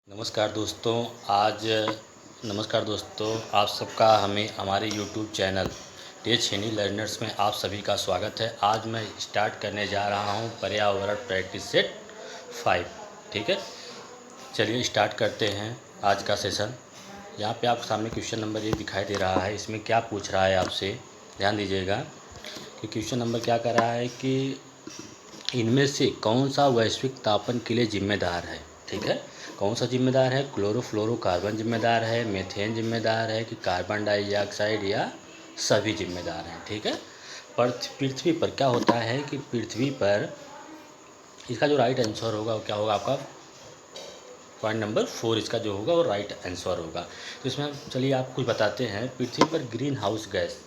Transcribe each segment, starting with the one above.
नमस्कार दोस्तों। आज नमस्कार दोस्तों, आप सबका हमारे यूट्यूब चैनल टेच हेनी लर्नर्स में आप सभी का स्वागत है। आज मैं स्टार्ट करने जा रहा हूं पर्यावरण प्रैक्टिस सेट 5। ठीक है, चलिए स्टार्ट करते हैं आज का सेशन। यहाँ पे आप सामने क्वेश्चन नंबर ये दिखाई दे रहा है। इसमें क्या पूछ रहा है आपसे, ध्यान दीजिएगा कि क्वेश्चन नंबर क्या कर रहा है कि इनमें से कौन सा वैश्विक तापन के लिए जिम्मेदार है। ठीक है, कौन सा जिम्मेदार है? क्लोरोफ्लोरोकार्बन जिम्मेदार है, मीथेन जिम्मेदार है कि कार्बन डाइऑक्साइड, या सभी जिम्मेदार हैं। ठीक है, पृथ्वी पर क्या होता है कि पृथ्वी पर इसका जो राइट आंसर होगा वो क्या होगा? आपका पॉइंट नंबर 4 इसका जो होगा वो राइट आंसर होगा। तो इसमें चलिए आप कुछ बताते हैं। पृथ्वी पर ग्रीन हाउस गैस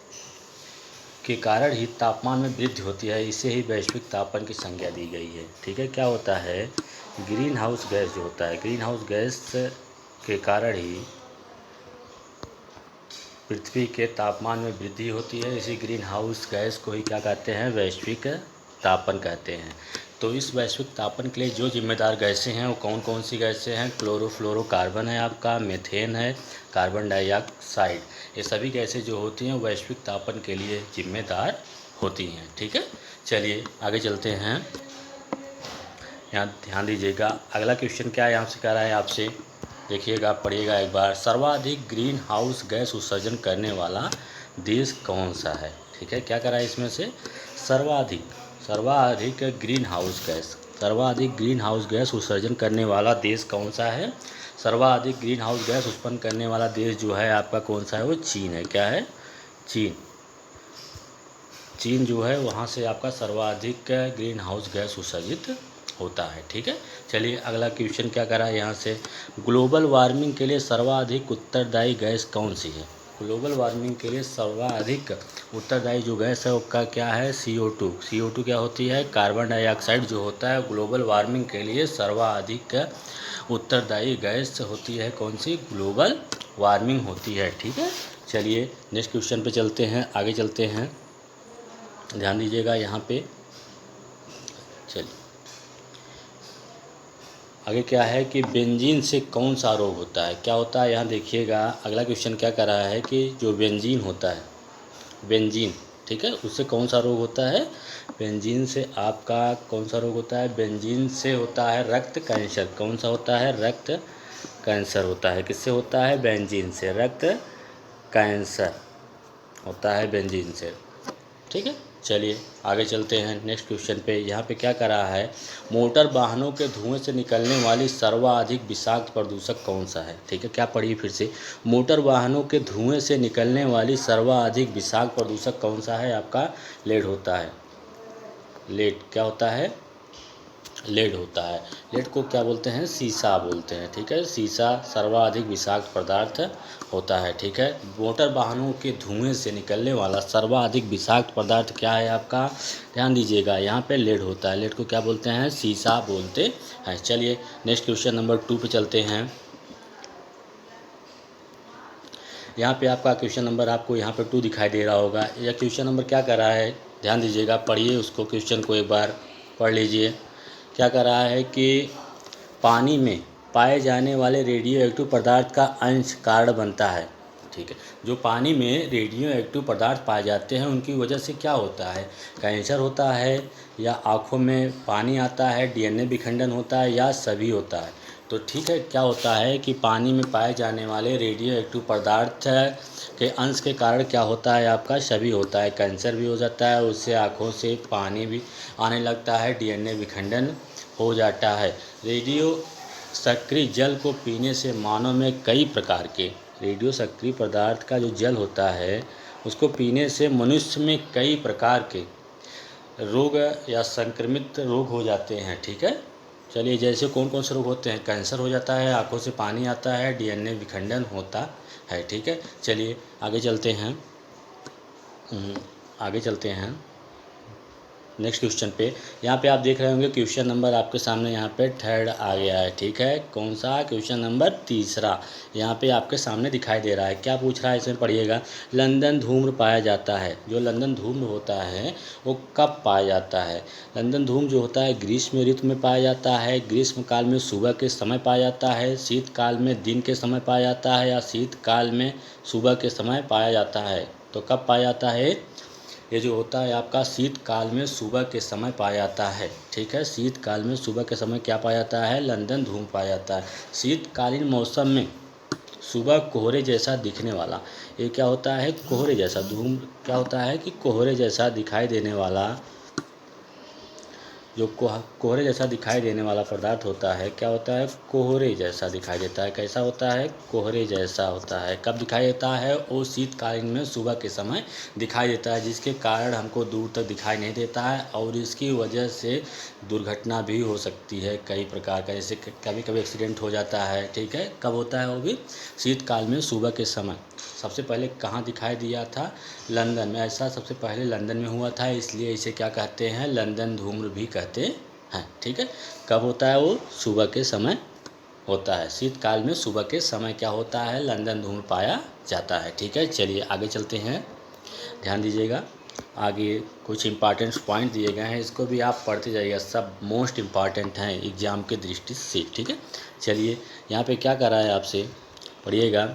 के कारण ही तापमान में वृद्धि होती है, इसे ही वैश्विक तापन की संज्ञा दी गई है। ठीक है, क्या होता है? ग्रीन हाउस गैस जो होता है, ग्रीन हाउस गैस के कारण ही पृथ्वी के तापमान में वृद्धि होती है। इसी ग्रीन हाउस गैस को ही क्या कहते हैं? वैश्विक तापन कहते हैं। तो इस वैश्विक तापन के लिए जो जिम्मेदार गैसें हैं वो कौन कौन सी गैसें हैं? क्लोरोफ्लोरोकार्बन है आपका, मीथेन है, कार्बन डाइऑक्साइड। ये सभी गैसें जो होती हैं वैश्विक तापन के लिए जिम्मेदार होती हैं। ठीक है, चलिए आगे चलते हैं। यहाँ ध्यान दीजिएगा, अगला क्वेश्चन क्या है यहाँ से कह रहा है आपसे, देखिएगा, पढ़िएगा एक बार। सर्वाधिक ग्रीन हाउस गैस उत्सर्जन करने वाला देश कौन सा है? ठीक है, क्या कह रहा है इसमें से? सर्वाधिक ग्रीन हाउस गैस उत्सर्जन करने वाला देश कौन सा है? सर्वाधिक ग्रीन हाउस गैस उत्पन्न करने वाला देश जो है आपका कौन सा है? वो चीन है। क्या है? चीन जो है वहाँ से आपका सर्वाधिक ग्रीन हाउस गैस उत्सर्जित होता है। ठीक है, चलिए अगला क्वेश्चन क्या करा है यहाँ से। ग्लोबल वार्मिंग के लिए सर्वाधिक उत्तरदायी गैस कौन सी है? ग्लोबल वार्मिंग के लिए सर्वाधिक उत्तरदायी जो गैस है उसका क्या है? CO2 क्या होती है? कार्बन डाइऑक्साइड जो होता है ग्लोबल वार्मिंग के लिए सर्वाधिक उत्तरदायी गैस होती है। कौन सी? ग्लोबल वार्मिंग होती है। ठीक है, चलिए नेक्स्ट क्वेश्चन पे चलते हैं, आगे चलते हैं, ध्यान दीजिएगा यहाँ पे। चलिए आगे क्या है कि बेंजीन से कौन सा रोग होता है? क्या होता है यहाँ देखिएगा। अगला क्वेश्चन क्या कर रहा है कि जो बेंजीन होता है, बेंजीन, ठीक है, उससे कौन सा रोग होता है? बेंजीन से आपका कौन सा रोग होता है? बेंजीन से होता है रक्त कैंसर। कौन सा होता है? रक्त कैंसर होता है। किससे होता है? बेंजीन से रक्त कैंसर होता है बेंजीन से। ठीक है, चलिए आगे चलते हैं नेक्स्ट क्वेश्चन पे। यहाँ पे क्या कर रहा है? मोटर वाहनों के धुएं से निकलने वाली सर्वाधिक विषाक्त प्रदूषक कौन सा है? ठीक है, क्या पढ़िए फिर से। मोटर वाहनों के धुएं से निकलने वाली सर्वाधिक विषाक्त प्रदूषक कौन सा है? आपका लेड होता है। लेड क्या होता है? लेड होता है। लेड को क्या बोलते हैं? सीसा बोलते हैं। ठीक है, सीसा सर्वाधिक विषाक्त पदार्थ होता है। ठीक है, मोटर वाहनों के धुएं से निकलने वाला सर्वाधिक विषाक्त पदार्थ क्या है आपका? ध्यान दीजिएगा, यहाँ पे लेड होता है। लेड को क्या बोलते हैं? सीसा बोलते हैं। चलिए नेक्स्ट क्वेश्चन नंबर 2 पे चलते हैं। यहाँ पे आपका क्वेश्चन नंबर आपको यहाँ पे 2 दिखाई दे रहा होगा। यह क्वेश्चन नंबर क्या कर रहा है? ध्यान दीजिएगा, पढ़िए उसको, क्वेश्चन को एक बार पढ़ लीजिए। क्या कर रहा है कि पानी में पाए जाने वाले रेडियो एक्टिव पदार्थ का अंश कारण बनता है। ठीक है, जो पानी में रेडियो एक्टिव पदार्थ पाए जाते हैं उनकी वजह से क्या होता है? कैंसर होता है, या आँखों में पानी आता है, DNA विखंडन होता है, या सभी होता है? तो ठीक है, क्या होता है कि पानी में पाए जाने वाले रेडियो एक्टिव पदार्थ के अंश के कारण क्या होता है? आपका सभी होता है। कैंसर भी हो जाता है, उससे आँखों से पानी भी आने लगता है, DNA विखंडन हो जाता है। रेडियो सक्रिय जल को पीने से मानव में कई प्रकार के, रेडियो सक्रिय पदार्थ का जो जल होता है उसको पीने से मनुष्य में कई प्रकार के रोग या संक्रमित रोग हो जाते हैं। ठीक है, चलिए जैसे कौन कौन से रोग होते हैं? कैंसर हो जाता है, आँखों से पानी आता है, DNA विखंडन होता है। ठीक है, चलिए आगे चलते हैं, आगे चलते हैं नेक्स्ट क्वेश्चन पे यहाँ पे आप देख रहे होंगे क्वेश्चन नंबर आपके सामने यहाँ पे थर्ड आ गया है। ठीक है, कौन सा क्वेश्चन नंबर तीसरा यहाँ पे आपके सामने दिखाई दे रहा है। क्या पूछ रहा है इसमें पढ़िएगा। लंदन धूम्र पाया जाता है, जो लंदन धूम्र होता है वो कब पाया जाता है। लंदन धूम्र जो होता है ग्रीष्म ऋतु में पाया जाता है, ग्रीष्म काल में सुबह के समय पाया जाता है, शीतकाल में दिन के समय पाया जाता है, या शीतकाल में सुबह के समय पाया जाता है। तो कब पाया जाता है, ये जो होता है आपका शीतकाल में सुबह के समय पाया जाता है। ठीक है, शीतकाल में सुबह के समय क्या पाया जाता है, लंदन धूम्र पाया जाता है। शीतकालीन मौसम में सुबह कोहरे जैसा दिखने वाला, ये क्या होता है, कोहरे जैसा। धूम्र क्या होता है कि कोहरे जैसा दिखाई देने वाला, जो कोहरे जैसा दिखाई देने वाला पदार्थ होता है, क्या होता है, कोहरे जैसा दिखाई देता है। कैसा होता है, कोहरे जैसा होता है। कब दिखाई देता है, वो शीतकालीन में सुबह के समय दिखाई देता है, जिसके कारण हमको दूर तक दिखाई नहीं देता है और इसकी वजह से दुर्घटना भी हो सकती है कई प्रकार का, जैसे कभी कभी एक्सीडेंट हो जाता है। ठीक है, कब होता है वो भी, शीतकाल में सुबह के समय। सबसे पहले कहाँ दिखाई दिया था, लंदन में। ऐसा सबसे पहले लंदन में हुआ था, इसलिए इसे क्या कहते हैं, लंदन धूम्र भी कहते हैं। ठीक है, कब होता है वो, सुबह के समय होता है। शीतकाल में सुबह के समय क्या होता है, लंदन धूम्र पाया जाता है। ठीक है, चलिए आगे चलते हैं, ध्यान दीजिएगा। आगे कुछ इंपॉर्टेंट पॉइंट दिए गए हैं, इसको भी आप पढ़ते जाइएगा, सब मोस्ट इम्पॉर्टेंट हैं एग्जाम के दृष्टि से। ठीक है, चलिए यहाँ पे क्या कर रहा है आपसे, पढ़िएगा।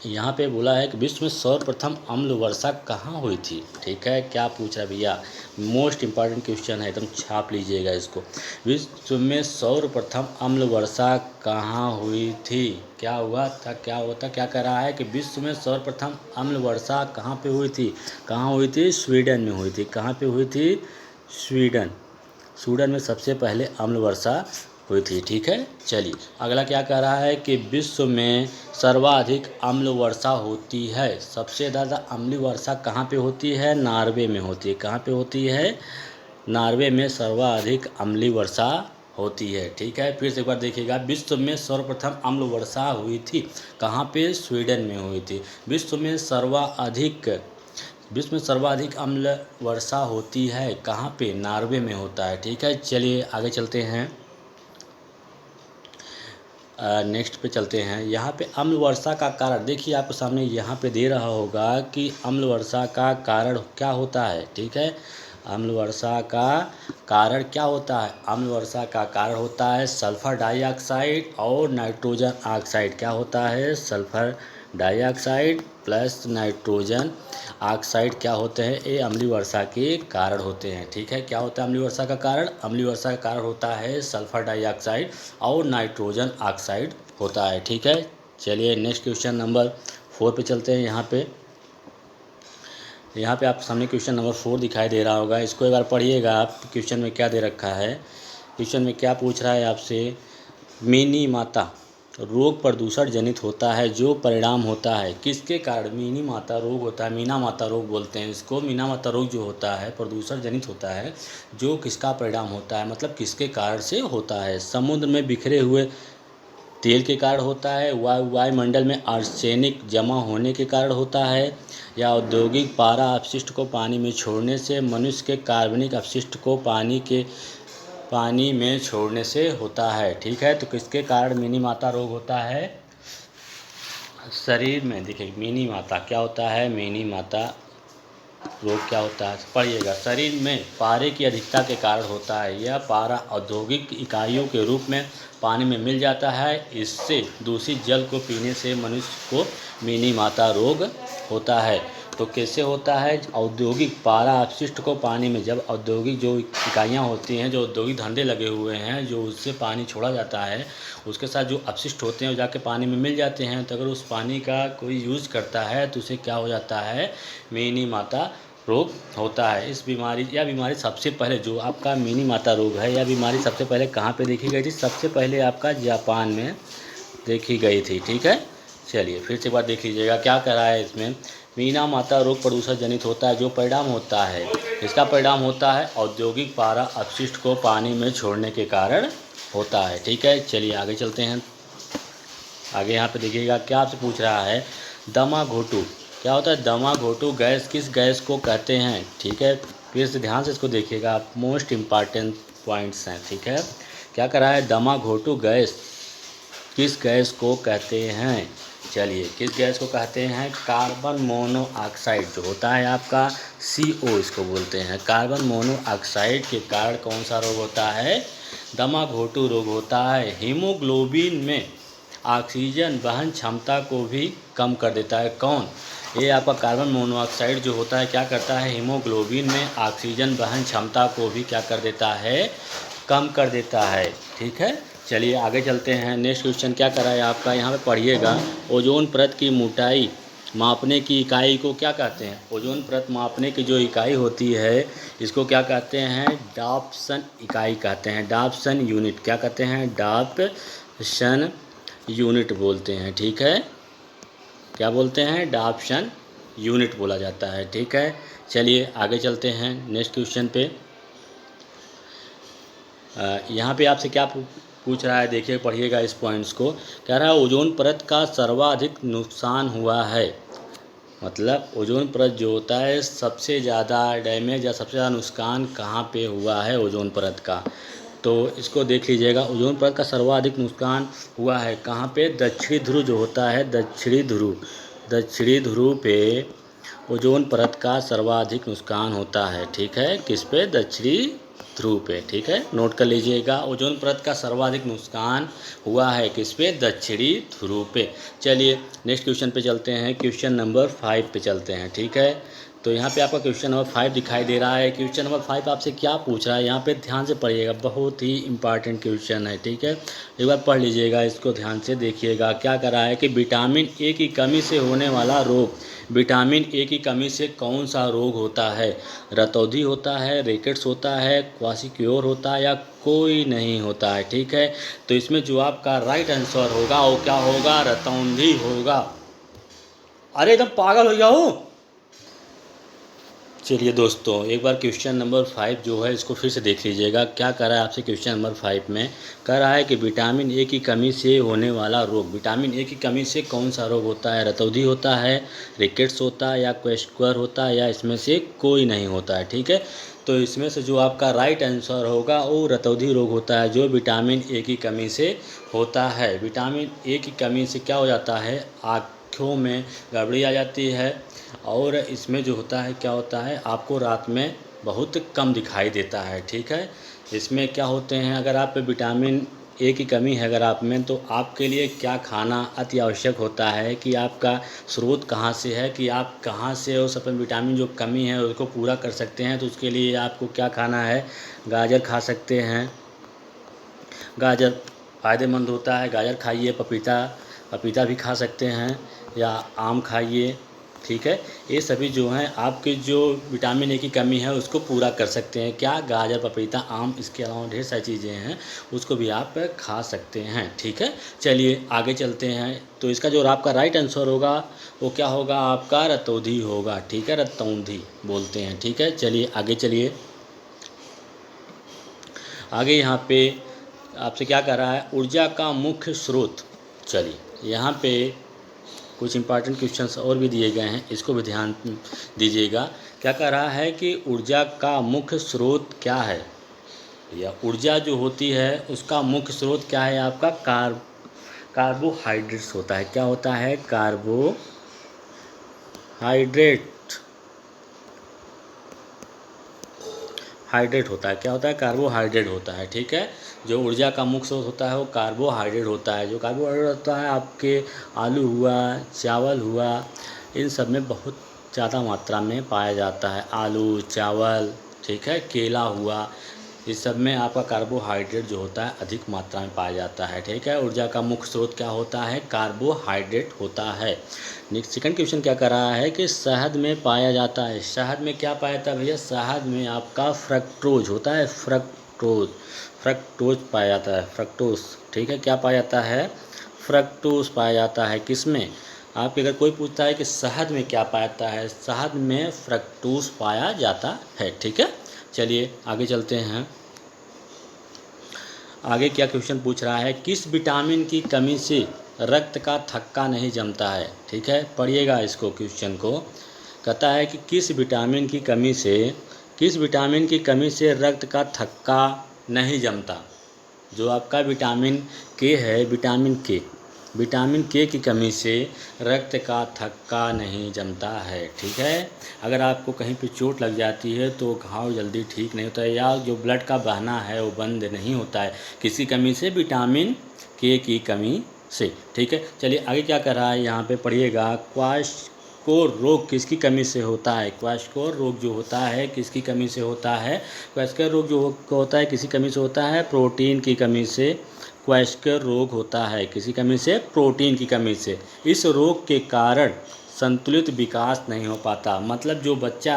यहाँ पे बोला है कि विश्व में सर्वप्रथम अम्ल वर्षा कहाँ हुई थी। ठीक है, क्या पूछ रहा है भैया, मोस्ट इम्पॉर्टेंट क्वेश्चन है, एकदम छाप लीजिएगा इसको। विश्व में सर्वप्रथम अम्ल वर्षा कहाँ हुई थी, क्या हुआ था, क्या होता, क्या कह रहा है कि विश्व में सर्वप्रथम अम्ल वर्षा कहाँ पे हुई थी, कहाँ हुई थी, स्वीडन में हुई थी। कहाँ पे हुई थी, स्वीडन। स्वीडन में सबसे पहले अम्ल वर्षा हुई थी। ठीक है, चलिए अगला क्या कह रहा है कि विश्व में सर्वाधिक अम्ल वर्षा होती है। सबसे ज़्यादा अम्लीय वर्षा कहाँ पे होती है, नॉर्वे में होती है। कहाँ पे होती है, नॉर्वे में सर्वाधिक अम्लीय वर्षा होती है। ठीक है, फिर से एक बार देखिएगा, विश्व में सर्वप्रथम अम्ल वर्षा हुई थी कहाँ पे, स्वीडन में हुई थी। विश्व में सर्वाधिक अम्ल वर्षा होती है कहाँ पे, नॉर्वे में होता है। ठीक है, चलिए आगे चलते हैं, नेक्स्ट पे चलते हैं। यहाँ पे अम्ल वर्षा का कारण देखिए, आपके सामने यहाँ पे दे रहा होगा कि अम्ल वर्षा का कारण क्या होता है। ठीक है, अम्ल वर्षा का कारण क्या होता है, अम्ल वर्षा का कारण होता है सल्फर डाइऑक्साइड और नाइट्रोजन ऑक्साइड। क्या होता है, sulphur dioxide plus nitrogen oxide क्या होते हैं, ये अम्लीय वर्षा के कारण होते हैं। ठीक है, क्या होता है अम्लीय वर्षा का कारण, अम्लीय वर्षा का कारण होता है सल्फर डाइऑक्साइड और नाइट्रोजन ऑक्साइड होता है। ठीक है, चलिए नेक्स्ट क्वेश्चन नंबर 4 पे चलते हैं। यहाँ पे आप सामने क्वेश्चन नंबर 4 दिखाई दे रहा होगा, इसको एक बार पढ़िएगा आप। क्वेश्चन में क्या दे रखा है, क्वेश्चन में क्या पूछ रहा है आपसे, मिनी माता रोग प्रदूषण जनित होता है, जो परिणाम होता है किसके कारण, मिनी माता रोग होता है, मीना माता रोग बोलते हैं इसको। मीना माता रोग जो होता है प्रदूषण जनित होता है, जो किसका परिणाम होता है, मतलब किसके कारण से होता है। समुद्र में बिखरे हुए तेल के कारण होता है, वायुमंडल में आर्सेनिक जमा होने के कारण होता है, या औद्योगिक पारा अपशिष्ट को पानी में छोड़ने से, मनुष्य के कार्बनिक अपशिष्ट को पानी में छोड़ने से होता है। ठीक है, तो किसके कारण मिनी माता रोग होता है, शरीर में। देखिए मिनी माता क्या होता है, मिनी माता रोग क्या होता है, पढ़िएगा। शरीर में पारे की अधिकता के कारण होता है। यह पारा औद्योगिक इकाइयों के रूप में पानी में मिल जाता है, इससे दूषित जल को पीने से मनुष्य को मिनी माता रोग होता है। तो कैसे होता है, औद्योगिक पारा अपशिष्ट को पानी में, जब औद्योगिक जो इकाइयाँ होती हैं, जो औद्योगिक धंधे लगे हुए हैं, जो उससे पानी छोड़ा जाता है, उसके साथ जो अपशिष्ट होते हैं वो जाके पानी में मिल जाते हैं। तो अगर उस पानी का कोई यूज़ करता है तो उसे क्या हो जाता है, मिनी माता रोग होता है। इस बीमारी, यह बीमारी सबसे पहले जो आपका मिनी माता रोग है, यह बीमारी सबसे पहले कहाँ पे देखी गई थी, सबसे पहले आपका जापान में देखी गई थी। ठीक है, चलिए फिर से एक बार देख लीजिएगा क्या कह रहा है इसमें। मीना माता रोग प्रदूषण जनित होता है, जो परिणाम होता है, इसका परिणाम होता है औद्योगिक पारा अपशिष्ट को पानी में छोड़ने के कारण होता है। ठीक है, चलिए आगे चलते हैं। आगे यहाँ पे देखिएगा क्या आपसे पूछ रहा है, दमा घोटू क्या होता है, दमा घोटू गैस किस गैस को कहते हैं। ठीक है, फिर से ध्यान से इसको देखिएगा आप, मोस्ट इम्पॉर्टेंट पॉइंट्स हैं, ठीक है। क्या करा है, दमा घोटू गैस किस गैस को कहते हैं? चलिए, किस गैस को कहते हैं? कार्बन मोनोऑक्साइड जो होता है आपका CO इसको बोलते हैं। कार्बन मोनोऑक्साइड के कारण कौन सा रोग होता है? दमा घोटू रोग होता है। हीमोग्लोबिन में ऑक्सीजन वहन क्षमता को भी कम कर देता है। कौन? ये आपका कार्बन मोनोऑक्साइड जो होता है क्या करता है? हीमोग्लोबिन में ऑक्सीजन वहन क्षमता को भी क्या कर देता है? कम कर देता है, ठीक है। चलिए आगे चलते हैं। नेक्स्ट क्वेश्चन क्या करा है आपका, यहाँ पे पढ़िएगा। ओजोन परत की मोटाई मापने की इकाई को क्या कहते हैं? ओजोन परत मापने की जो इकाई होती है इसको क्या कहते हैं? डाप्सन इकाई कहते हैं। डाप्सन यूनिट क्या कहते हैं? डाप्सन यूनिट बोलते हैं, ठीक है। क्या बोलते हैं? डाप्सन यूनिट बोला जाता है, ठीक है। चलिए आगे चलते हैं नेक्स्ट क्वेश्चन पे। यहाँ पे आपसे क्या पूछ रहा है, देखिए पढ़िएगा इस पॉइंट्स को। कह रहा है ओजोन परत का सर्वाधिक नुकसान हुआ है। मतलब ओजोन परत जो होता है सबसे ज़्यादा डैमेज या सबसे ज़्यादा नुकसान कहाँ पे हुआ है ओजोन परत का? तो इसको देख लीजिएगा। ओजोन परत का सर्वाधिक नुकसान हुआ है कहाँ पे? दक्षिणी ध्रुव जो होता है, दक्षिणी ध्रुव पे ओजोन परत का सर्वाधिक नुकसान होता है, ठीक है। किस पे? दक्षिणी ध्रुव पे, ठीक है। नोट कर लीजिएगा, ओजोन परत का सर्वाधिक नुकसान हुआ है किस पे? दक्षिणी ध्रुव पे। चलिए नेक्स्ट क्वेश्चन पे चलते हैं। क्वेश्चन नंबर 5 पे चलते हैं, ठीक है। तो यहाँ पे आपका क्वेश्चन नंबर 5 दिखाई दे रहा है। क्वेश्चन नंबर 5 आपसे क्या पूछ रहा है, यहाँ पे ध्यान से पढ़िएगा, बहुत ही इंपॉर्टेंट क्वेश्चन है, ठीक है। एक बार पढ़ लीजिएगा, इसको ध्यान से देखिएगा। क्या करा है कि विटामिन ए की कमी से होने वाला रोग, विटामिन ए की कमी से कौन सा रोग होता है? रतौंधी होता है, रिकेट्स होता है, क्वाशिक्योर होता है या कोई नहीं होता है, ठीक है। तो इसमें जो आपका राइट आंसर होगा वो क्या होगा? रतौंधी होगा। अरे एकदम पागल हो गया हूँ। चलिए दोस्तों, एक बार क्वेश्चन नंबर 5 जो है इसको फिर से देख लीजिएगा। क्या कर रहा है आपसे क्वेश्चन नंबर 5 में? कह रहा है कि विटामिन ए की कमी से होने वाला रोग, विटामिन ए की कमी से कौन सा रोग होता है? रतौंधी होता है, रिकेट्स होता है या क्वेश्चर होता है या इसमें से कोई नहीं होता है, ठीक है। तो इसमें से जो आपका राइट आंसर होगा वो रतौंधी रोग होता है, जो विटामिन ए की कमी से होता है। विटामिन ए की कमी से क्या हो जाता है? आँखों में गड़बड़ी आ जाती है और इसमें जो होता है क्या होता है, आपको रात में बहुत कम दिखाई देता है, ठीक है। इसमें क्या होते हैं, अगर आप विटामिन ए की कमी है अगर आप में, तो आपके लिए क्या खाना अति आवश्यक होता है कि आपका स्रोत कहाँ से है, कि आप कहाँ से उस अपने विटामिन जो कमी है उसको पूरा कर सकते हैं। तो उसके लिए आपको क्या खाना है? गाजर खा सकते हैं, गाजर फ़ायदेमंद होता है, गाजर खाइए। पपीता भी खा सकते हैं या आम खाइए, ठीक है। ये सभी जो हैं आपके जो विटामिन ए की कमी है उसको पूरा कर सकते हैं। क्या? गाजर, पपीता, आम, इसके अलावा ढेर सारी चीज़ें हैं उसको भी आप खा सकते हैं, ठीक है। चलिए आगे चलते हैं। तो इसका जो आपका राइट आंसर होगा वो क्या होगा? आपका रतौंधी होगा, ठीक है। रतौंधी बोलते हैं, ठीक है। चलिए आगे चलिए। आगे यहाँ पे आपसे क्या कर रहा है? ऊर्जा का मुख्य स्रोत। चलिए यहाँ पे कुछ इंपॉर्टेंट क्वेश्चंस और भी दिए गए हैं, इसको भी ध्यान दीजिएगा। क्या कह रहा है कि ऊर्जा का मुख्य स्रोत क्या है, या ऊर्जा जो होती है उसका मुख्य स्रोत क्या है? आपका कार्बोहाइड्रेट्स होता है। क्या होता है? हाइड्रेट होता है। क्या होता है? कार्बोहाइड्रेट होता है, ठीक है। जो ऊर्जा का मुख्य स्रोत होता है वो कार्बोहाइड्रेट होता है। जो कार्बोहाइड्रेट होता है आपके आलू हुआ, चावल हुआ, इन सब में बहुत ज़्यादा मात्रा में पाया जाता है। आलू, चावल, ठीक है, केला हुआ, इस सब में आपका कार्बोहाइड्रेट जो होता है अधिक मात्रा में पाया जाता है, ठीक है। ऊर्जा का मुख्य स्रोत क्या होता है? कार्बोहाइड्रेट होता है। नेक्स्ट सेकंड क्वेश्चन क्या कर रहा है कि शहद में पाया जाता है। शहद में क्या पाया जाता है भैया? शहद में आपका फ्रक्टोज होता है, फ्रक्टोज पाया जाता है, फ्रक्टोज, ठीक है। क्या पाया जाता है? फ्रक्टोज पाया जाता है। किसमें? आपके अगर कोई पूछता है कि शहद में क्या पाया जाता है, शहद में फ्रक्टोज पाया जाता है, ठीक है। चलिए आगे चलते हैं। आगे क्या क्वेश्चन पूछ रहा है? किस विटामिन की कमी से रक्त का थक्का नहीं जमता है, ठीक है। पढ़िएगा इसको, क्वेश्चन को। कहता है कि किस विटामिन की कमी से किस विटामिन की कमी से रक्त का थक्का नहीं जमता? जो आपका विटामिन के है, विटामिन के की कमी से रक्त का थक्का नहीं जमता है। ठीक है, अगर आपको कहीं पे चोट लग जाती है तो घाव जल्दी ठीक नहीं होता है, या जो ब्लड का बहना है वो बंद नहीं होता है, किसी कमी से? विटामिन के की कमी से। ठीक है, चलिए आगे क्या कर रहा है यहाँ पे पढ़िएगा। क्वाशकोर रोग किसकी कमी से होता है? क्वाशकोर रोग जो होता है किसकी कमी से होता है? क्वाशकोर रोग जो होता है किसी कमी से होता है? प्रोटीन की कमी से क्वाशकोर रोग होता है। किसी कमी से? प्रोटीन की कमी से। इस रोग के कारण संतुलित विकास नहीं हो पाता। मतलब जो बच्चा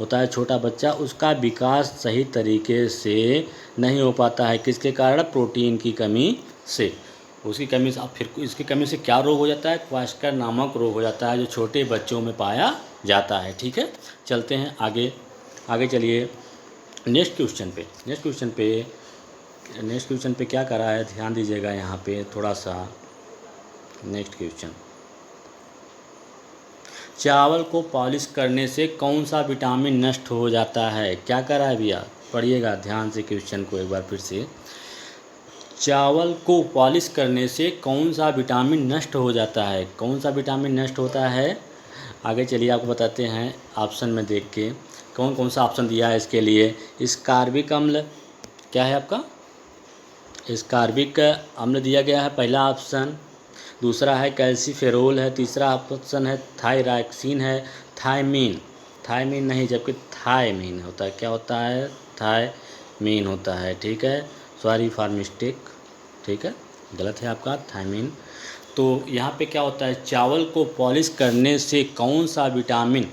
होता है, छोटा बच्चा, उसका विकास सही तरीके से नहीं हो पाता है। किसके कारण? प्रोटीन की कमी से। उसकी कमी से, अब फिर इसकी कमी से क्या रोग हो जाता है? क्वाशकोर नामक रोग हो जाता है, जो छोटे बच्चों में पाया जाता है। ठीक है, चलते हैं आगे। चलिए नेक्स्ट क्वेश्चन पे क्या करा है, ध्यान दीजिएगा यहाँ पे थोड़ा सा। नेक्स्ट क्वेश्चन, चावल को पॉलिश करने से कौन सा विटामिन नष्ट हो जाता है? क्या करा है भैया? पढ़िएगा ध्यान से क्वेश्चन को एक बार फिर से। चावल को पॉलिश करने से कौन सा विटामिन नष्ट हो जाता है? कौन सा विटामिन नष्ट होता है? आगे चलिए आपको बताते हैं ऑप्शन में देख के कौन कौन सा ऑप्शन दिया है इसके लिए। स्कार्बिक अम्ल, क्या है आपका? स्कार्बिक अम्ल दिया गया है, पहला ऑप्शन। दूसरा है कैल्सीफेरोल है, तीसरा ऑप्शन है थायरॉक्सिन है, थायमीन नहीं, जबकि थायमीन होता है। क्या होता है? थायमीन होता है। ठीक है, सॉरी फॉर मिस्टेक। ठीक है, गलत है आपका, थायमीन। तो यहाँ पे क्या होता है? चावल को पॉलिश करने से कौन सा विटामिन,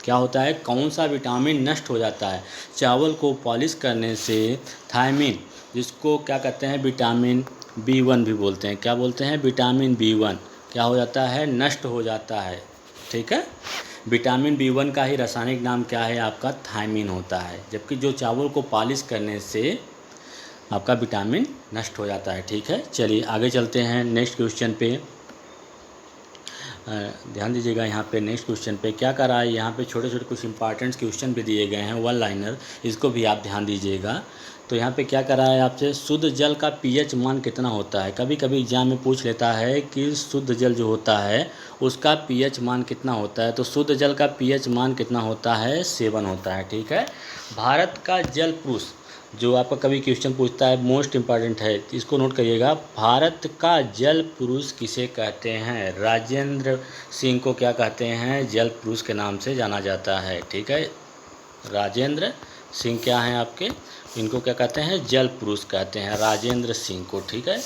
क्या होता है? कौन सा विटामिन नष्ट हो जाता है? चावल को पॉलिश करने से थायमीन, जिसको क्या कहते हैं? विटामिन B1 भी बोलते हैं। क्या बोलते हैं? विटामिन B1 क्या हो जाता है? नष्ट हो जाता है। ठीक है, विटामिन B1 का ही रासायनिक नाम क्या है आपका? थायमीन होता है। जबकि जो चावल को पॉलिश करने से आपका विटामिन नष्ट हो जाता है। ठीक है, चलिए आगे चलते हैं नेक्स्ट क्वेश्चन पे। ध्यान दीजिएगा यहाँ पे नेक्स्ट क्वेश्चन पे क्या कर रहा है। यहाँ पे छोटे छोटे कुछ इंपॉर्टेंट क्वेश्चन भी दिए गए हैं, वन लाइनर, इसको भी आप ध्यान दीजिएगा। तो यहाँ पे क्या कर रहा है आपसे, शुद्ध जल का पीएच मान कितना होता है? कभी कभी एग्जाम में पूछ लेता है कि शुद्ध जल जो होता है उसका पीएच मान कितना होता है। तो शुद्ध जल का पीएच मान कितना होता है? 7 होता है। ठीक है, भारत का जल पुरुष, जो आपका कभी क्वेश्चन पूछता है, मोस्ट इम्पॉर्टेंट है, इसको नोट करिएगा। भारत का जल पुरुष किसे कहते हैं? राजेंद्र सिंह को क्या कहते हैं? जल पुरुष के नाम से जाना जाता है। ठीक है, राजेंद्र सिंह क्या हैं आपके, इनको क्या कहते हैं? जल पुरुष कहते हैं, राजेंद्र सिंह को। ठीक है,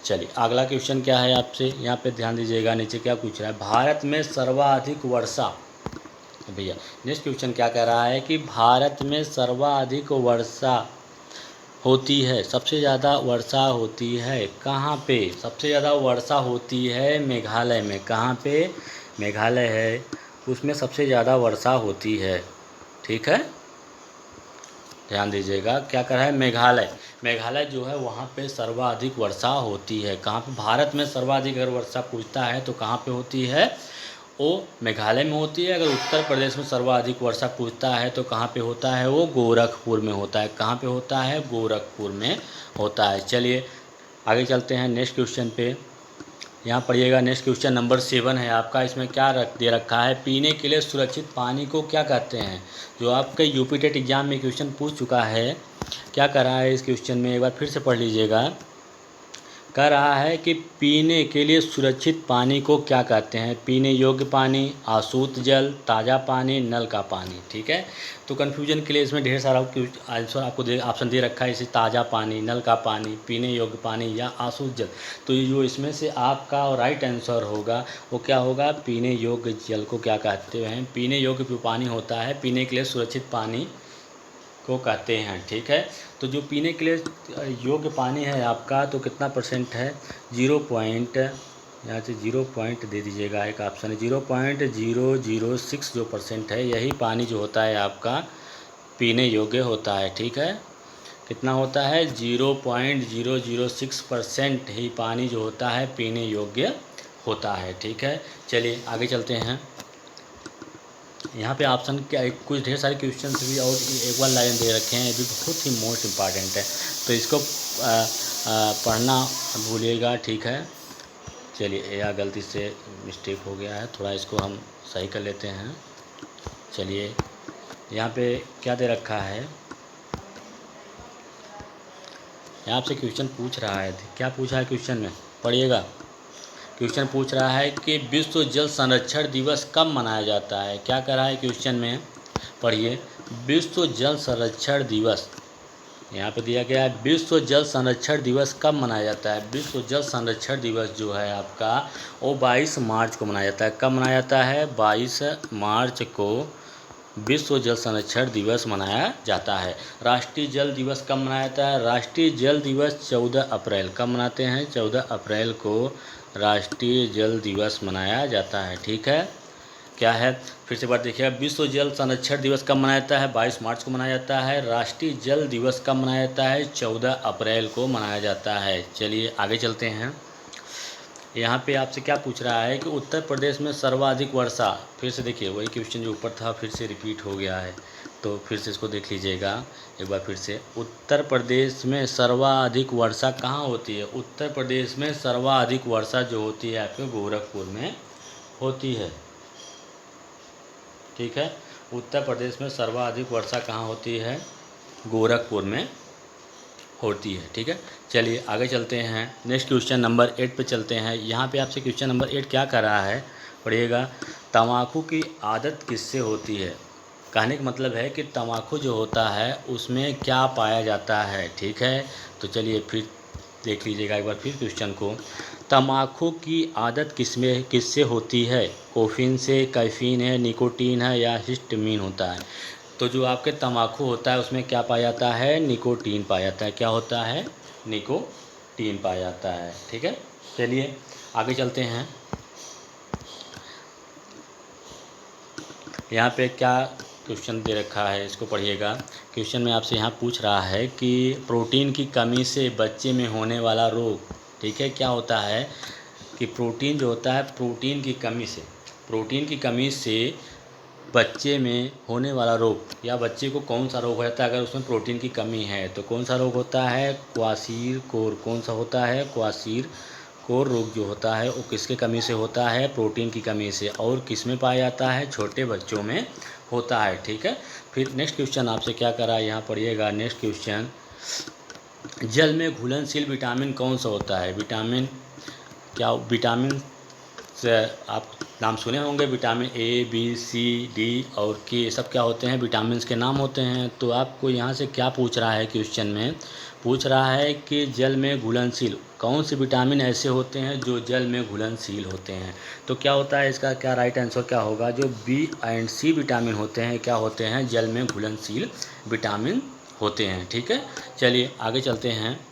चलिए अगला क्वेश्चन क्या है आपसे, यहाँ पे ध्यान दीजिएगा, नीचे क्या पूछ रहा है। भारत में सर्वाधिक वर्षा, भैया नेक्स्ट क्वेश्चन क्या कह रहा है कि भारत में सर्वाधिक वर्षा होती है, सबसे ज़्यादा वर्षा होती है कहाँ पे? सबसे ज़्यादा वर्षा होती है मेघालय में। कहाँ पे? मेघालय है, उसमें सबसे ज़्यादा वर्षा होती है। ठीक है, ध्यान दीजिएगा, क्या कर रहा है? मेघालय जो है वहाँ पे सर्वाधिक वर्षा होती है। कहाँ पे? भारत में सर्वाधिक अगर वर्षा पूछता है तो कहाँ पे होती है? वो मेघालय में होती है। अगर उत्तर प्रदेश में सर्वाधिक वर्षा पूछता है तो कहाँ पे होता है? वो गोरखपुर में होता है। कहाँ पे होता है? गोरखपुर में होता है। चलिए आगे चलते हैं नेक्स्ट क्वेश्चन पे, यहाँ पढ़िएगा। नेक्स्ट क्वेश्चन नंबर 7 है आपका। इसमें क्या दे रखा है? पीने के लिए सुरक्षित पानी को क्या कहते हैं? जो आपके यूपी टेट एग्जाम में क्वेश्चन पूछ चुका है, क्या कर रहा है इस क्वेश्चन में, एक बार फिर से पढ़ लीजिएगा। कह रहा है कि पीने के लिए सुरक्षित पानी को क्या कहते हैं? पीने योग्य पानी, आशुद्ध जल, ताज़ा पानी, नल का पानी। ठीक है, तो कन्फ्यूजन के लिए इसमें ढेर सारा आंसर आपको ऑप्शन दे रखा है, जैसे ताज़ा पानी, नल का पानी, पीने योग्य पानी या आशुद्ध जल। तो ये जो इसमें से आपका राइट आंसर होगा वो क्या होगा? पीने योग्य जल को क्या कहते हैं? पीने योग्य जो पानी होता है, पीने के लिए सुरक्षित पानी को कहते हैं। ठीक है, तो जो पीने के लिए योग्य पानी है आपका, तो कितना परसेंट है? 0 पॉइंट, यहाँ से 0 पॉइंट दे दीजिएगा, एक ऑप्शन है 0.006 जो परसेंट है, यही पानी जो होता है आपका पीने योग्य होता है। ठीक है, कितना होता है? 0.006% ही पानी जो होता है पीने योग्य होता है। ठीक है, चलिए आगे चलते हैं। यहाँ पे ऑप्शन क्या, कुछ ढेर सारे क्वेश्चन भी और एक बार लाइन दे रखे हैं, ये भी बहुत ही मोस्ट इम्पॉर्टेंट है, तो इसको पढ़ना भूलिएगा, ठीक है। चलिए, यह गलती से मिस्टेक हो गया है, थोड़ा इसको हम सही कर लेते हैं। चलिए, यहाँ पे क्या दे रखा है, यहाँ आपसे क्वेश्चन पूछ रहा है, क्या पूछा है क्वेश्चन में, पढ़िएगा। क्वेश्चन पूछ रहा है कि विश्व जल संरक्षण दिवस कब मनाया जाता है। क्या कह रहा है क्वेश्चन में, पढ़िए। विश्व जल संरक्षण दिवस, यहाँ पे दिया गया है विश्व जल संरक्षण दिवस कब मनाया जाता है। विश्व जल संरक्षण दिवस जो है आपका, वो 22 मार्च को मनाया जाता है। कब मनाया जाता है, 22 मार्च को विश्व जल संरक्षण दिवस मनाया जाता है। राष्ट्रीय जल दिवस कब मनाया जाता है। राष्ट्रीय जल दिवस 14 अप्रैल, कब मनाते हैं, 14 अप्रैल को राष्ट्रीय जल दिवस मनाया जाता है, ठीक है। क्या है, फिर से बात देखिएगा, विश्व जल संरक्षण दिवस कब मनाया जाता है, 22 मार्च को मनाया जाता है। राष्ट्रीय जल दिवस कब मनाया जाता है, 14 अप्रैल को मनाया जाता है। चलिए आगे चलते हैं। यहाँ पे आपसे क्या पूछ रहा है कि उत्तर प्रदेश में सर्वाधिक वर्षा, फिर से देखिए वही क्वेश्चन जो ऊपर था फिर से रिपीट हो गया है, तो फिर से इसको देख लीजिएगा एक बार फिर से। उत्तर प्रदेश में सर्वाधिक वर्षा कहाँ होती है। उत्तर प्रदेश में सर्वाधिक वर्षा जो होती है आपके गोरखपुर में होती है, ठीक है। उत्तर प्रदेश में सर्वाधिक वर्षा कहाँ होती है, गोरखपुर में होती है, ठीक है। चलिए आगे चलते हैं, नेक्स्ट क्वेश्चन नंबर 8 पे चलते हैं। यहाँ पे आपसे क्वेश्चन नंबर 8 क्या कर रहा है, पढ़िएगा। तम्बाकू की आदत किससे होती है। कहने का मतलब है कि तम्बाकू जो होता है उसमें क्या पाया जाता है, ठीक है। तो चलिए फिर देख लीजिएगा एक बार फिर क्वेश्चन को। तम्बाकू की आदत किससे होती है। कोफीन से, कैफीन है, निकोटीन है या हिस्टामिन होता है। तो जो आपके तम्बाकू होता है उसमें क्या पाया जाता है, निकोटीन पाया जाता है। क्या होता है, निकोटीन पाया जाता है, ठीक है। चलिए आगे चलते हैं। यहाँ पे क्या क्वेश्चन दे रखा है, इसको पढ़िएगा। क्वेश्चन में आपसे यहाँ पूछ रहा है कि प्रोटीन की कमी से बच्चे में होने वाला रोग, ठीक है। क्या होता है कि प्रोटीन जो होता है, प्रोटीन की कमी से बच्चे में होने वाला रोग या बच्चे को कौन सा रोग हो जाता है अगर उसमें प्रोटीन की कमी है, तो कौन सा रोग होता है, क्वाशीरकोर। कौन सा होता है, क्वाशीरकोर रोग जो होता है वो किसके कमी से होता है, प्रोटीन की कमी से। और किस में पाया जाता है, छोटे बच्चों में होता है, ठीक है। फिर नेक्स्ट क्वेश्चन आपसे क्या करा, यहाँ पढ़िएगा। नेक्स्ट क्वेश्चन, जल में घुलनशील विटामिन कौन सा होता है। विटामिन क्या, विटामिन से आप नाम सुने होंगे, vitamin A, B, C, D और के, ये सब क्या होते हैं, विटामिन के नाम होते हैं। तो आपको यहाँ से क्या पूछ रहा है, क्वेश्चन में पूछ रहा है कि जल में घुलनशील कौन से विटामिन ऐसे होते हैं जो जल में घुलनशील होते हैं। तो क्या होता है, इसका क्या राइट आंसर क्या होगा, जो बी एंड सी विटामिन होते हैं क्या होते हैं, जल में घुलनशील विटामिन होते हैं, ठीक है। चलिए आगे चलते हैं।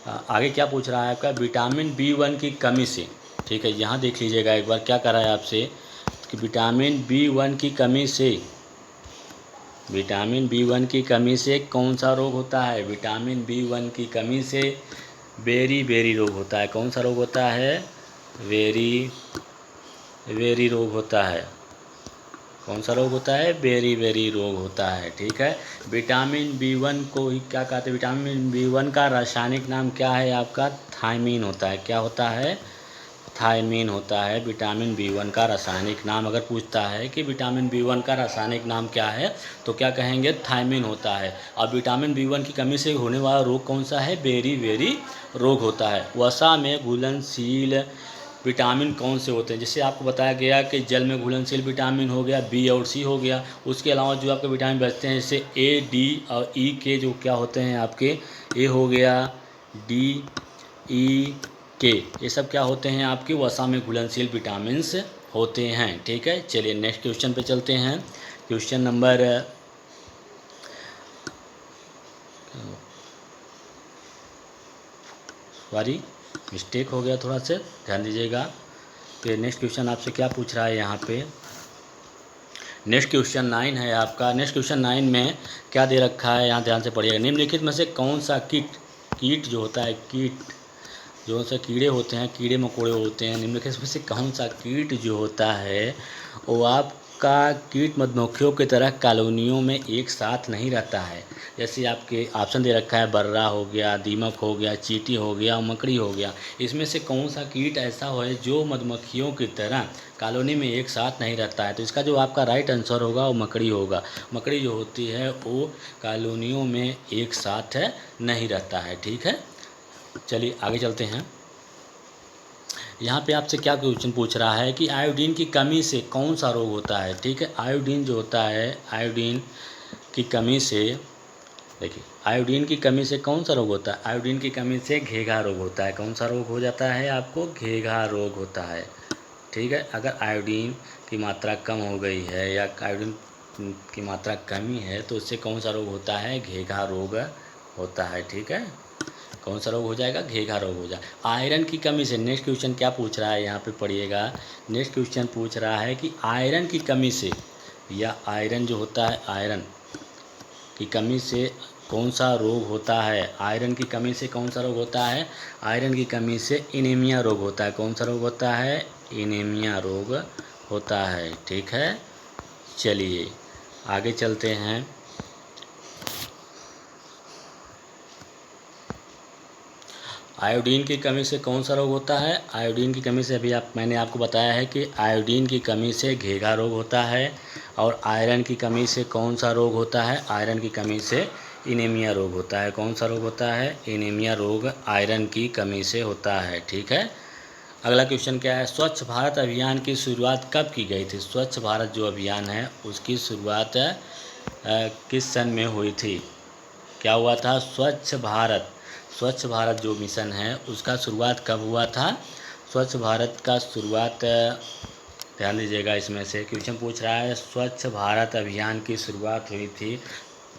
आगे क्या पूछ रहा है आपका, विटामिन B1 की कमी से, ठीक है। यहाँ देख लीजिएगा एक बार क्या कर रहा है आपसे कि विटामिन B1 की कमी से, विटामिन B1 की कमी से कौन सा रोग होता है। विटामिन B1 की कमी से बेरी रोग होता है। कौन सा रोग होता है, बेरी रोग होता है। कौन सा रोग होता है, बेरी रोग होता है, ठीक है। विटामिन B1 को ही क्या कहते हैं, विटामिन B1 का रासायनिक नाम क्या है आपका, थायमीन होता है। क्या होता है, थायमीन होता है। विटामिन B1 का रासायनिक नाम अगर पूछता है कि विटामिन B1 का रासायनिक नाम क्या है, तो क्या कहेंगे, थायमीन होता है। और विटामिन B1 की कमी से होने वाला रोग कौन सा है, बेरी रोग होता है। वसा में घुलनशील विटामिन कौन से होते हैं, जैसे आपको बताया गया कि जल में घुलनशील विटामिन हो गया, बी और सी हो गया। उसके अलावा जो आपके विटामिन बचते हैं जैसे ए, डी और ई के, जो क्या होते हैं आपके, ए हो गया, डी, ई, के, ये सब क्या होते हैं आपके वसा में घुलनशील विटामिन्स होते हैं, ठीक है। चलिए नेक्स्ट क्वेश्चन पे चलते हैं। क्वेश्चन नंबर मिस्टेक हो गया थोड़ा सा, ध्यान दीजिएगा। फिर नेक्स्ट क्वेश्चन आपसे क्या पूछ रहा है यहाँ पे, नेक्स्ट क्वेश्चन 9 है आपका। नेक्स्ट क्वेश्चन 9 में क्या दे रखा है, यहाँ ध्यान से पढ़िएगा। निम्नलिखित में से कौन सा कीट जो होता है, कीट जो से कीड़े होते हैं, कीड़े मकोड़े होते हैं, निम्नलिखित में से कौन सा कीट जो होता है वो आपका कीट मधुमक्खियों की तरह कॉलोनियों में एक साथ नहीं रहता है। जैसे आपके ऑप्शन दे रखा है, बर्रा हो गया, दीमक हो गया, चींटी हो गया, मकड़ी हो गया। इसमें से कौन सा कीट ऐसा है जो मधुमक्खियों की तरह कॉलोनी में एक साथ नहीं रहता है? तो इसका जो आपका राइट आंसर होगा वो मकड़ी होगा। मकड़ी जो होती है वो कॉलोनियों में एक साथ नहीं रहता है। ठीक है, चलिए आगे चलते हैं। यहाँ पे आपसे क्या क्वेश्चन पूछ रहा है कि आयोडीन की कमी से कौन सा रोग होता है? ठीक है, आयोडीन जो होता है, आयोडीन की कमी से, देखिए आयोडीन की कमी से कौन सा रोग होता है? आयोडीन की कमी से घेघा रोग होता है। कौन सा रोग हो जाता है आपको? घेघा रोग होता है। ठीक है, अगर आयोडीन की मात्रा कम हो गई है या आयोडीन की मात्रा कमी है तो उससे कौन सा रोग होता है? घेघा रोग होता है। ठीक है, कौन सा रोग हो जाएगा? घेघा रोग हो जाए। आयरन की कमी से, नेक्स्ट क्वेश्चन क्या पूछ रहा है यहाँ पे पढ़िएगा। नेक्स्ट क्वेश्चन पूछ रहा है कि आयरन की कमी से, या आयरन जो होता है, आयरन की कमी से कौन सा रोग होता है? आयरन की कमी से कौन सा रोग होता है? आयरन की कमी से एनीमिया रोग होता है। कौन सा रोग होता है? एनीमिया रोग होता है। ठीक है, चलिए आगे चलते हैं। आयोडीन की कमी से कौन सा रोग होता है? आयोडीन की कमी से अभी मैंने आपको बताया है कि आयोडीन की कमी से घेघा रोग होता है। और आयरन की कमी से कौन सा रोग होता है? आयरन की कमी से एनीमिया रोग होता है। कौन सा रोग होता है? एनीमिया रोग आयरन की कमी से होता है। ठीक है, अगला क्वेश्चन क्या है? स्वच्छ भारत अभियान की शुरुआत कब की गई थी? स्वच्छ भारत जो अभियान है उसकी शुरुआत किस सन में हुई थी? क्या हुआ था? स्वच्छ भारत जो मिशन है उसका शुरुआत कब हुआ था? स्वच्छ भारत का शुरुआत, ध्यान दीजिएगा, इसमें से क्वेश्चन पूछ रहा है स्वच्छ भारत अभियान की शुरुआत हुई थी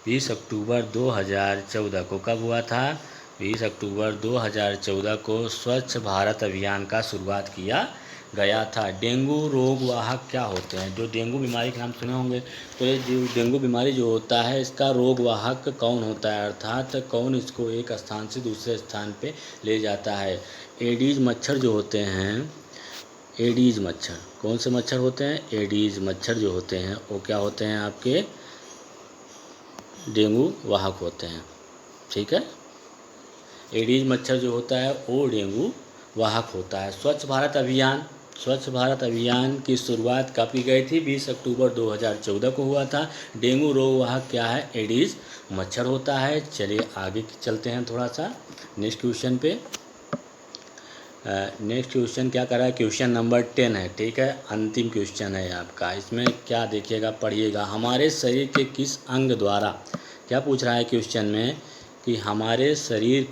20 अक्टूबर 2014 को। कब हुआ था? 20 अक्टूबर 2014 को स्वच्छ भारत अभियान का शुरुआत किया गया था। डेंगू रोग वाहक क्या होते हैं? जो डेंगू बीमारी के नाम सुने होंगे, तो ये जो डेंगू बीमारी जो होता है इसका रोग वाहक कौन होता है, अर्थात कौन इसको एक स्थान से दूसरे स्थान पे ले जाता है? एडीज मच्छर जो होते हैं, एडीज मच्छर, कौन से मच्छर होते हैं? एडीज मच्छर जो होते हैं वो क्या होते हैं? आपके डेंगू वाहक होते हैं। ठीक है, एडीज मच्छर जो होता है वो डेंगू वाहक होता है। स्वच्छ भारत अभियान की शुरुआत कब की गई थी? 20 अक्टूबर 2014 को हुआ था। डेंगू रोग वाहक क्या है? एडीज मच्छर होता है। चलिए आगे चलते हैं थोड़ा सा नेक्स्ट क्वेश्चन पे। नेक्स्ट क्वेश्चन क्या कर रहा है? क्वेश्चन नंबर 10 है। ठीक है, अंतिम क्वेश्चन है आपका। इसमें क्या देखिएगा, पढ़िएगा। हमारे शरीर के किस अंग द्वारा, क्या पूछ रहा है क्वेश्चन में कि हमारे शरीर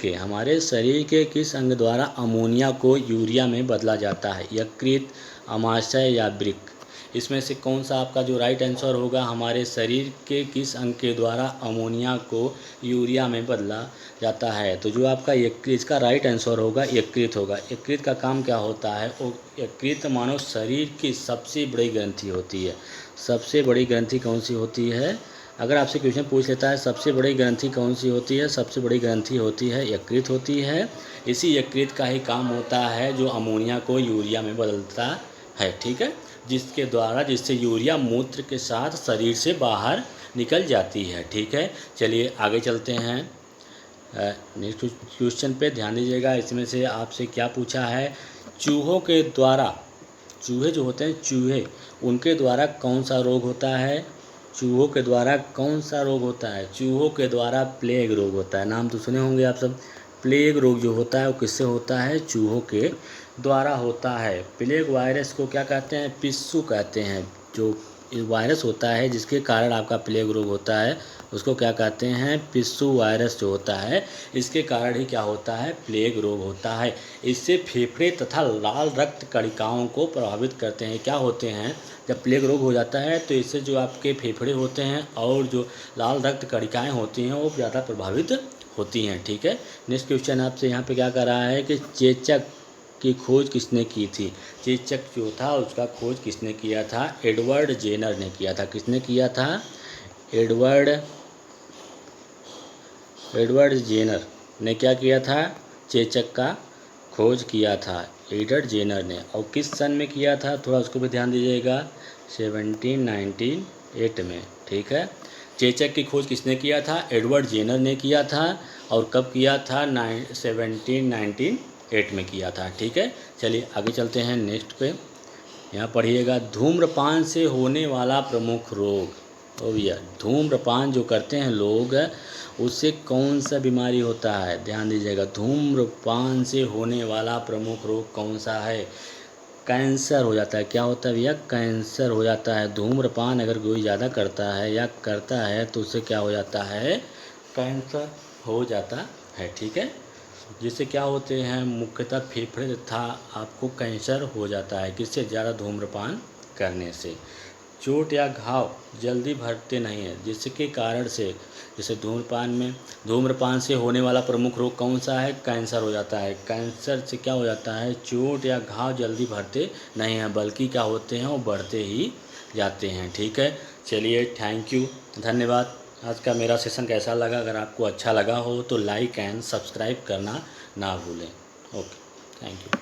के किस अंग द्वारा अमोनिया को यूरिया में बदला जाता है? यकृत, अमाशय या वृक्क? इसमें से कौन सा आपका जो राइट आंसर होगा? हमारे शरीर के किस अंग के द्वारा अमोनिया को यूरिया में बदला जाता है? तो जो आपका इसका राइट आंसर होगा यकृत होगा। यकृत का काम क्या होता है? वो यकृत मानव शरीर की सबसे बड़ी ग्रंथि होती है। सबसे बड़ी ग्रंथि कौन सी होती है? अगर आपसे क्वेश्चन पूछ लेता है सबसे बड़ी ग्रंथि कौन सी होती है? सबसे बड़ी ग्रंथि होती है यकृत होती है। इसी यकृत का ही काम होता है जो अमोनिया को यूरिया में बदलता है। ठीक है, जिससे यूरिया मूत्र के साथ शरीर से बाहर निकल जाती है। ठीक है, चलिए आगे चलते हैं नेक्स्ट क्वेश्चन पे। ध्यान दीजिएगा, इसमें से आपसे क्या पूछा है? चूहे जो होते हैं, चूहे, उनके द्वारा कौन सा रोग होता है? चूहों के द्वारा कौन सा रोग होता है? चूहों के द्वारा प्लेग रोग होता है। नाम तो सुने होंगे आप सब। प्लेग रोग जो होता है वो किससे होता है? चूहों के द्वारा होता है। प्लेग वायरस को क्या कहते हैं? पिस्सू कहते हैं। जो वायरस होता है जिसके कारण आपका प्लेग रोग होता है उसको क्या कहते हैं? पिस्सू वायरस जो होता है इसके कारण ही क्या होता है? प्लेग रोग होता है। इससे फेफड़े तथा लाल रक्त कणिकाओं को प्रभावित करते हैं। क्या होते हैं? जब प्लेग रोग हो जाता है तो इससे जो आपके फेफड़े होते हैं और जो लाल रक्त कणिकाएँ होती हैं वो ज़्यादा प्रभावित होती हैं। ठीक है, नेक्स्ट क्वेश्चन आपसे यहाँ पे क्या कर रहा है कि चेचक की खोज किसने की थी? चेचक जो था उसका खोज किसने किया था? एडवर्ड जेनर ने किया था। किसने किया था? एडवर्ड जेनर ने क्या किया था? चेचक का खोज किया था एडवर्ड जेनर ने, और किस सन में किया था, थोड़ा उसको भी ध्यान दीजिएगा, 1798 में। ठीक है, चेचक की खोज किसने किया था, एडवर्ड जेनर ने किया था, और कब किया था, 1798 में किया था। ठीक है, चलिए आगे चलते हैं नेक्स्ट पे। यहाँ पढ़िएगा, धूम्रपान से होने वाला प्रमुख रोग। ओ भैया, धूम्रपान जो करते हैं लोग उससे कौन सा बीमारी होता है, ध्यान दीजिएगा, धूम्रपान से होने वाला प्रमुख रोग कौन सा है, कैंसर हो जाता है। क्या होता है भैया, कैंसर हो जाता है। धूम्रपान अगर कोई ज़्यादा करता है या करता है तो उससे क्या हो जाता है, कैंसर हो जाता है। ठीक है, जिससे क्या होते हैं, मुख्यतः फेफड़े तथा आपको कैंसर हो जाता है, किससे, ज़्यादा धूम्रपान करने से। चोट या घाव जल्दी भरते नहीं हैं, जिसके कारण से, जैसे धूम्रपान से होने वाला प्रमुख रोग कौन सा है, कैंसर हो जाता है। कैंसर से क्या हो जाता है, चोट या घाव जल्दी भरते नहीं हैं, बल्कि क्या होते हैं, वो बढ़ते ही जाते हैं। ठीक है, चलिए थैंक यू, धन्यवाद। आज का मेरा सेशन कैसा लगा, अगर आपको अच्छा लगा हो तो लाइक एंड सब्सक्राइब करना ना भूलें। Okay, thank you.